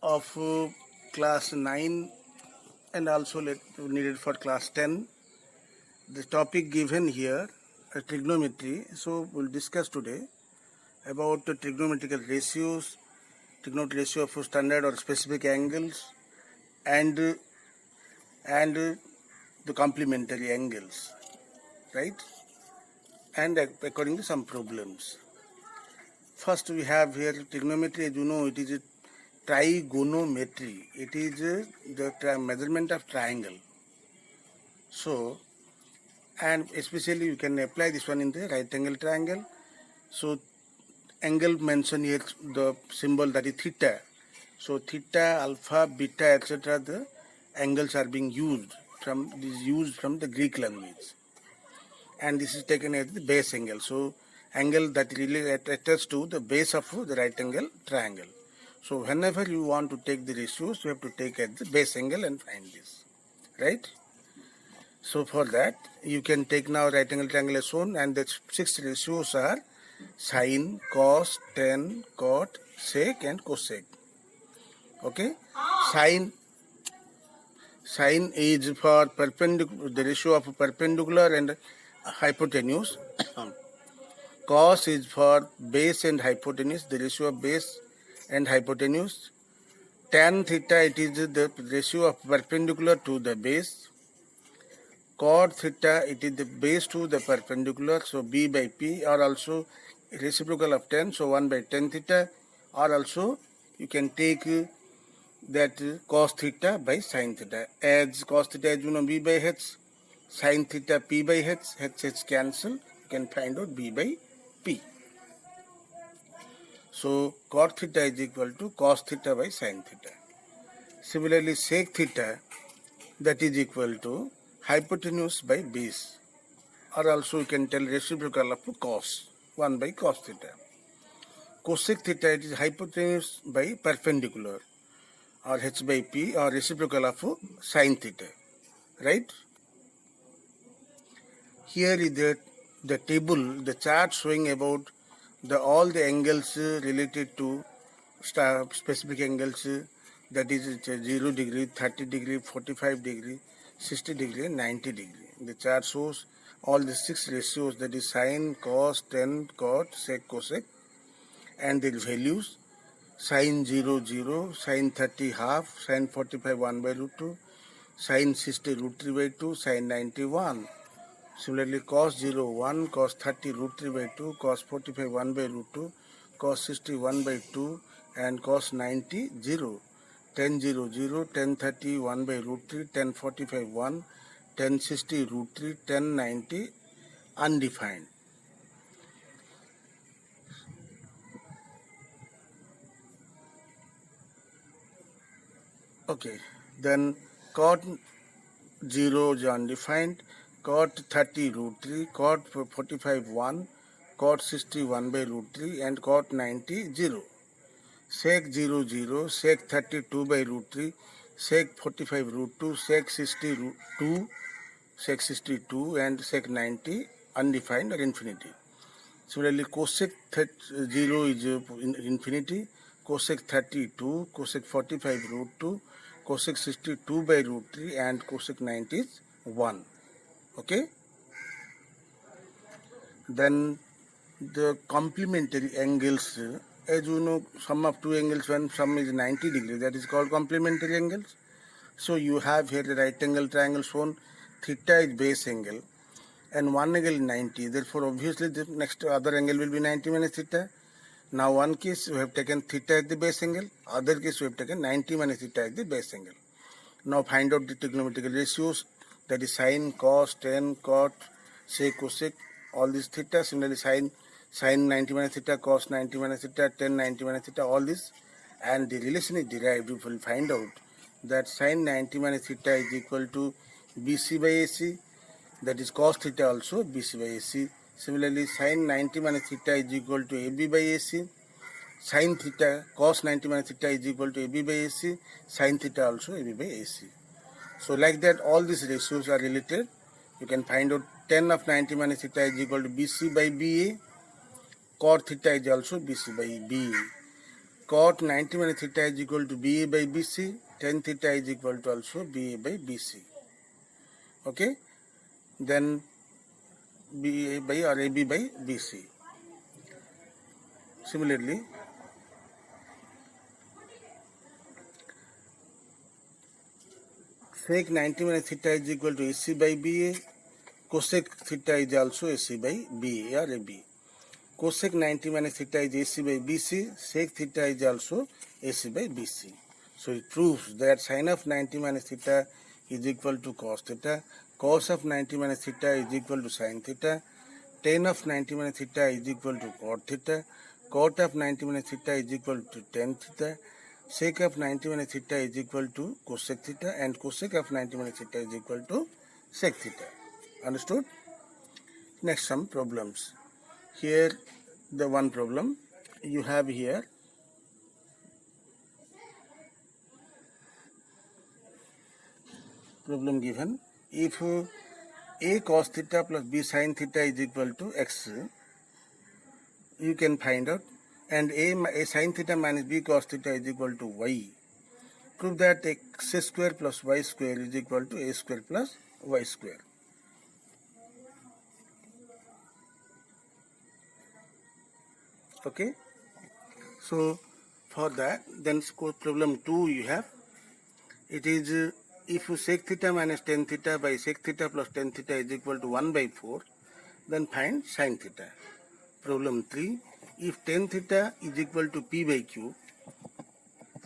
of class 9 and also needed for class 10. The topic given here, trigonometry. So we'll discuss today about the trigonometrical ratios, trigonometric ratio of standard or specific angles, and the complementary angles, right? And according to some problems. First, we have here trigonometry. As you know, it is a trigonometry. It is the measurement of triangle. So, and especially you can apply this one in the right angle triangle. So, angle mentioned here, the symbol that is theta. So, theta, alpha, beta, etc. The angles are being used from the Greek language, and this is taken as the base angle. So, angle that really attaches to the base of the right angle triangle. So, whenever you want to take the ratios, you have to take as the base angle and find this, right? So, for that, you can take now right angle triangle as shown, and the 6 ratios are sine, cos, tan, cot, sec, and cosec. Okay, sine is for perpendicular, the ratio of perpendicular and hypotenuse. Cos is for base and hypotenuse, the ratio of base and hypotenuse. Tan theta, it is the ratio of perpendicular to the base. Cot theta, it is the base to the perpendicular, so b by p, or also reciprocal of tan, so 1 by tan theta, or also you can take that cos theta by sin theta. As cos theta, as you know, b by h, sin theta p by h, h cancel, you can find out b by p. So cot theta is equal to cos theta by sin theta. Similarly, sec theta, that is equal to hypotenuse by base, or also you can tell reciprocal of cos, 1 by cos theta. Cosec theta, it is hypotenuse by perpendicular, or h by p, or reciprocal of sin theta, right? Here is the table, the chart showing about all the angles related to specific angles, that is 0 degree, 30 degree, 45 degree, 60 degree, and 90 degree. The chart shows all the 6 ratios, that is sine, cos, tan, cot, sec, cosec, and their values. Sine 0, 0, sine 30 half, sine 45 1 by root 2, sine 60 root 3 by 2, sine 90 1. Similarly, cos 0 1, cos 30 root 3 by 2, cos 45 1 by root 2, cos 60 1 by 2, and cos 90 0. Tan 0 0, tan 30 1 by root 3, tan 45 1, tan 60 root 3, tan 90 undefined. Okay, then cot 0 is undefined, cot 30 root 3, cot 45 1, cot 60 1 by root 3, and cot 90 0. Sec 0 0, sec 32 by root 3, sec 45 root 2, sec 60 root 2, sec 62, and sec 90 undefined or infinity. Similarly, cosec 0 is infinity, cosec 32, cosec 45 root 2, cosec 62 by root 3, and cosec 90 is 1. Okay? Then the complementary angles, as you know, sum of two angles when sum is 90 degrees, that is called complementary angles. So you have here the right angle triangle shown, theta is base angle, and one angle is 90. Therefore, obviously, the next other angle will be 90 minus theta. Now, one case we have taken theta as the base angle, other case we have taken 90 minus theta as the base angle. Now, find out the trigonometrical ratios, that is sine, cos, tan, cot, sec, cosec, all these theta. Similarly, sine 90 minus theta, cos 90 minus theta, tan 90 minus theta, all this. And the relation is derived. You will find out that sine 90 minus theta is equal to BC by AC, that is cos theta also BC by AC. Similarly, sine 90 minus theta is equal to AB by AC. Sin theta, cos 90 minus theta is equal to AB by AC. Sin theta also AB by AC. So like that, all these ratios are related. You can find out tan of 90 minus theta is equal to BC by BA. Cot theta is also BC by BA. cot 90 minus theta is equal to BA by BC, tan theta is equal to also BA by BC. Okay, then BA by or AB by BC. Similarly, sec 90 minus theta is equal to AC by BA, cosec theta is also AC by BA or AB. Cosec 90 minus theta is AC by BC, sec theta is also AC by BC. So it proves that sin of 90 minus theta is equal to cos theta, cos of 90 minus theta is equal to sin theta, tan of 90 minus theta is equal to cot theta, cot of 90 minus theta is equal to tan theta, sec of 90 minus theta is equal to cosec theta, and cosec of 90 minus theta is equal to sec theta. Understood? Next, some problems. Here, the one problem you have here. Problem given: if a cos theta plus b sin theta is equal to x, you can find out, and a sin theta minus b cos theta is equal to y. Prove that x square plus y square is equal to a square plus y square. Okay, so for that, then problem 2 you have. It is if sec theta minus tan theta by sec theta plus tan theta is equal to 1 by 4, then find sin theta. Problem 3, if tan theta is equal to p by q,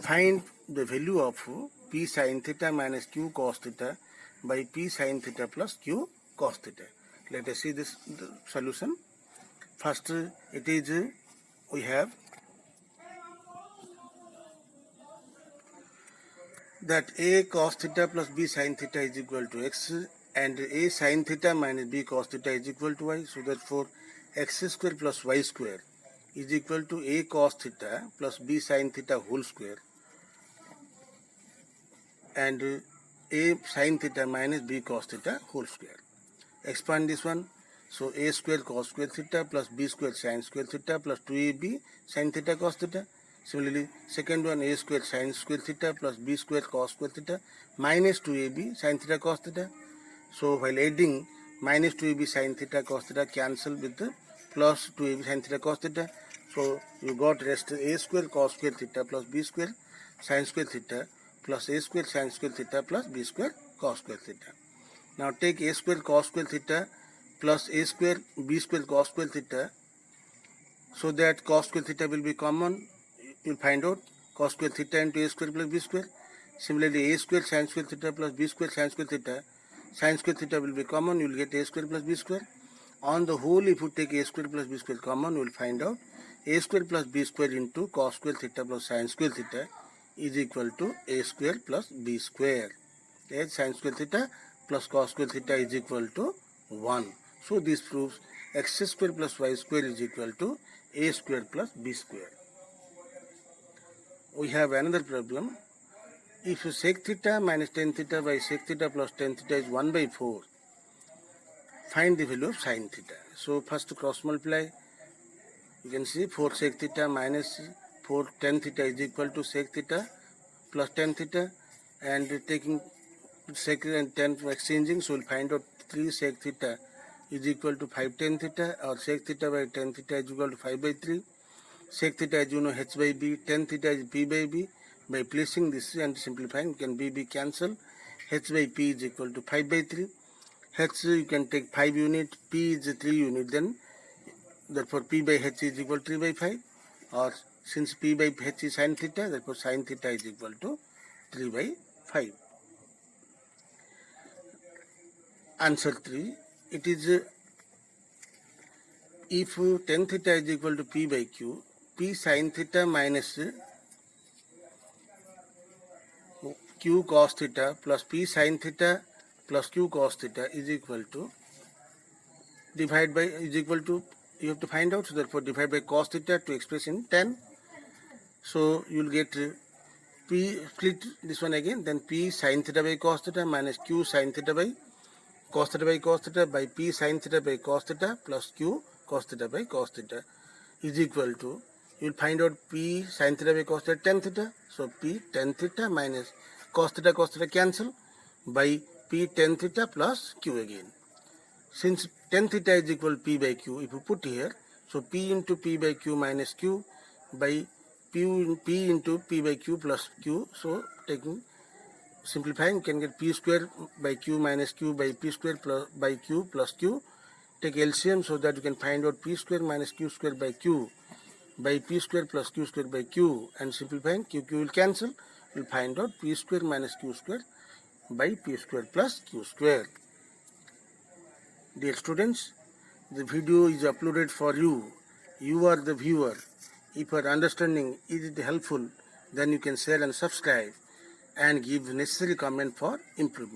find the value of p sin theta minus q cos theta by p sin theta plus q cos theta. Let us see this solution. First, it is we have that a cos theta plus b sin theta is equal to x, and a sin theta minus b cos theta is equal to y. So therefore, x square plus y square is equal to a cos theta plus b sin theta whole square, and a sin theta minus b cos theta whole square. Expand this one. So a square cos square theta plus b square sin square theta plus 2ab sin theta cos theta. Similarly, second one, a square sin square theta plus b square cos square theta minus 2ab sin theta cos theta. So while adding, minus 2ab sin theta cos theta cancel with the plus 2ab sin theta cos theta. So you got rest a square cos square theta plus b square sin square theta plus a square sin square theta plus b square cos square theta. Now take a square cos square theta plus a square b square cos square theta, so that cos square theta will be common. You will find out cos square theta into a square plus b square. Similarly, a square sin square theta plus b square sin square theta will be common. You will get a square plus b square. On the whole, if you take a square plus b square common, you will find out a square plus b square into cos square theta plus sin square theta is equal to a square plus b square. As sin square theta plus cos square theta is equal to 1. So this proves x square plus y square is equal to a square plus b square. We have another problem. If sec theta minus tan theta by sec theta plus tan theta is 1 by 4, find the value of sin theta. So first cross multiply. You can see 4 sec theta minus 4 tan theta is equal to sec theta plus tan theta, and taking sec and tan exchanging, so we'll find out 3 sec theta is equal to 5 tan theta, or sec theta by tan theta is equal to 5 by 3. Sec theta, as you know, h by b, tan theta is p by b. By placing this and simplifying, you can b cancel. H by p is equal to 5 by 3. H you can take 5 unit, p is 3 unit, then therefore p by h is equal to 3 by 5. Or since p by h is sin theta, therefore sin theta is equal to 3 by 5. Answer 3. It is if tan theta is equal to p by q, p sin theta minus q cos theta plus p sin theta plus q cos theta is equal to you have to find out, so therefore divide by cos theta to express in tan. So you will get p, split this one again, then p sin theta by cos theta minus q sin theta by cos theta by p sin theta by cos theta plus q cos theta by cos theta is equal to, you will find out P sin theta by cos theta tan theta. So P tan theta minus cos theta cancel by P tan theta plus Q again. Since tan theta is equal to P by Q, if you put here, so P into P by Q minus Q by P into P by Q plus Q. So taking simplifying, you can get P square by Q minus Q by P square plus by Q plus Q. Take LCM so that you can find out P square minus Q square by Q by P square plus Q square by Q, and simplifying Q will cancel. You will find out P square minus Q square by P square plus Q square. Dear students, the video is uploaded for you. You are the viewer. If your understanding is helpful, then you can share and subscribe and give necessary comment for improvement.